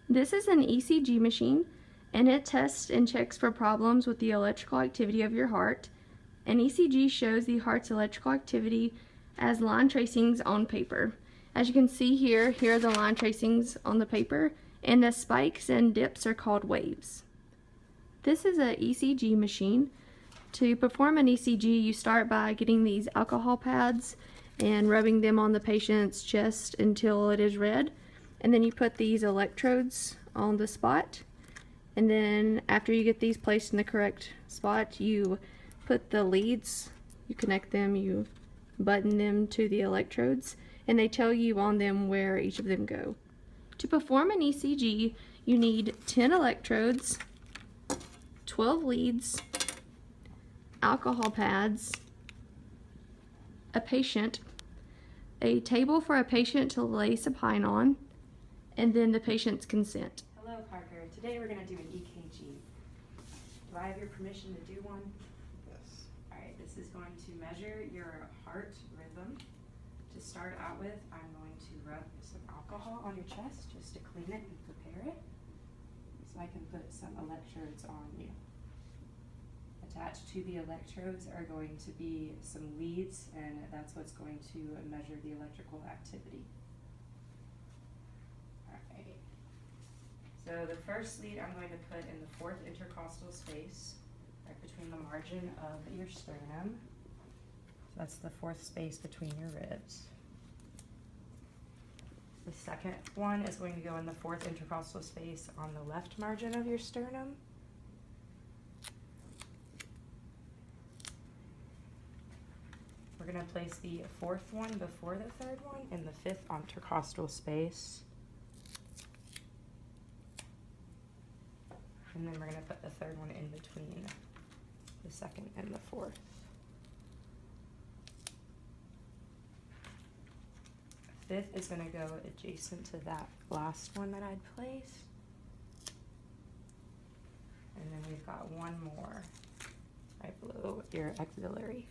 This is an ECG machine, and it tests and checks for problems with the electrical activity of your heart. An ECG shows the heart's electrical activity as line tracings on paper. As you can see here, here are the line tracings on the paper, and the spikes and dips are called waves. This is an ECG machine. To perform an ECG, you start by getting these alcohol pads and rubbing them on the patient's chest until it is red. And then you put these electrodes on the spot. And then after you get these placed in the correct spot, you put the leads, you connect them, you button them to the electrodes, and they tell you on them where each of them go. To perform an ECG, you need 10 electrodes, 12 leads, alcohol pads, a patient, a table for a patient to lay supine on, and then the patient's consent. Hello, Parker. Today we're going to do an EKG. Do I have your permission to do one? Yes. All right, this is going to measure your heart rhythm. To start out with, I'm going to rub some alcohol on your chest just to clean it and prepare it, so I can put some electrodes on you. Attached to the electrodes are going to be some leads, and that's what's going to measure the electrical activity. Alright, so the first lead I'm going to put in the fourth intercostal space, right between the margin of your sternum. So that's the fourth space between your ribs. The second one is going to go in the fourth intercostal space on the left margin of your sternum. We're going to place the fourth one before the third one in the fifth intercostal space. And then we're going to put the third one in between the second and the fourth. The fifth is going to go adjacent to that last one that I'd placed. And then we've got one more right below your axillary.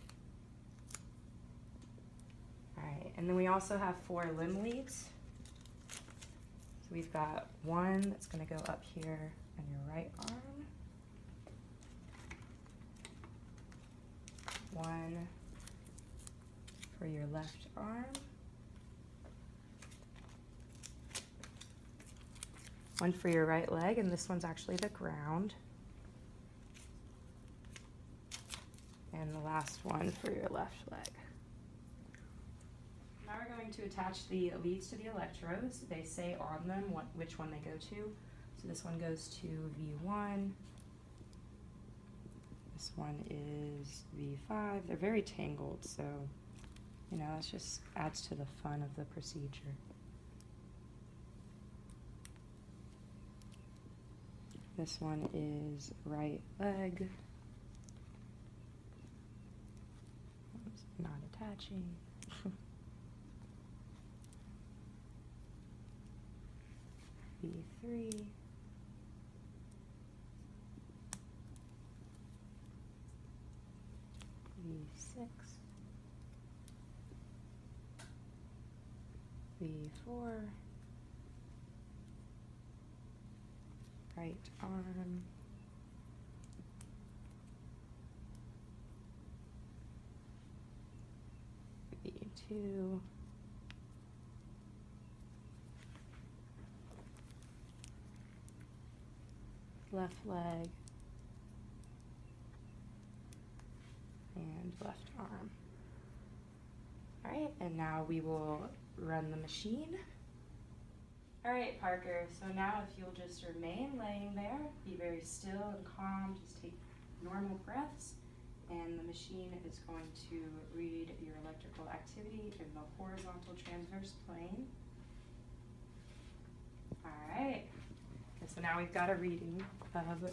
Alright, and then we also have 4 limb leads. So we've got one that's going to go up here on your right arm, one for your left arm, one for your right leg, and this one's actually the ground, and the last one for your left leg. Now we're going to attach the leads to the electrodes. They say on them which one they go to. So this one goes to V1. This one is V5. They're very tangled, so you know, that just adds to the fun of the procedure. This one is right leg. It's not attaching. V3, V6, V4, right arm, V2, left leg, and left arm. Alright, and now we will run the machine. Alright, Parker, so now if you'll just remain laying there, be very still and calm, just take normal breaths, and the machine is going to read your electrical activity in the horizontal transverse plane. Alright. So now we've got a reading of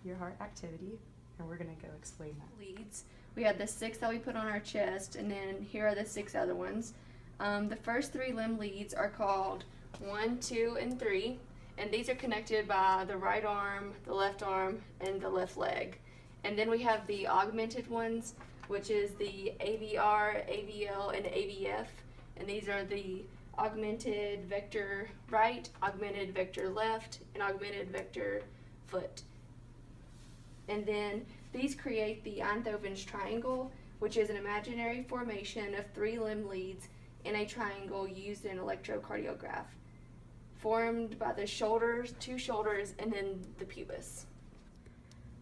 your heart activity, and we're going to go explain that. Leads. We had the 6 that we put on our chest, and then here are the 6 other ones. The first 3 limb leads are called 1, 2, and 3, and these are connected by the right arm, the left arm, and the left leg. And then we have the augmented ones, which is the AVR, AVL, and AVF, and these are the augmented vector right, augmented vector left, and augmented vector foot. And then these create the Einthoven's triangle, which is an imaginary formation of 3 limb leads in a triangle used in electrocardiograph, formed by the shoulders, 2 shoulders, and then the pubis.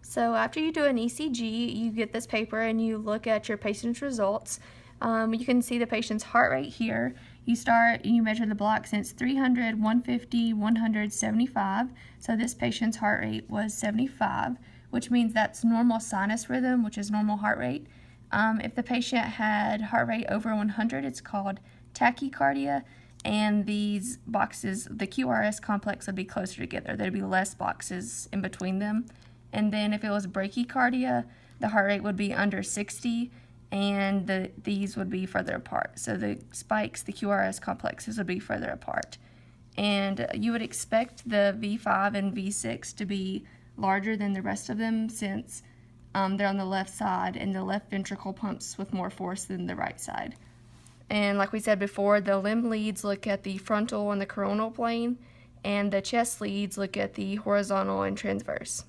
So after you do an ECG, you get this paper and you look at your patient's results. You can see the patient's heart rate here. You measure the blocks, and it's 300, 150, 100, 75. So this patient's heart rate was 75, which means that's normal sinus rhythm, which is normal heart rate. If the patient had heart rate over 100, it's called tachycardia, and these boxes, the QRS complex, would be closer together. There'd be less boxes in between them. And then if it was brachycardia, the heart rate would be under 60, and these would be further apart. So the spikes, the QRS complexes, would be further apart. And you would expect the V5 and V6 to be larger than the rest of them, since they're on the left side and the left ventricle pumps with more force than the right side. And like we said before, the limb leads look at the frontal and the coronal plane, and the chest leads look at the horizontal and transverse.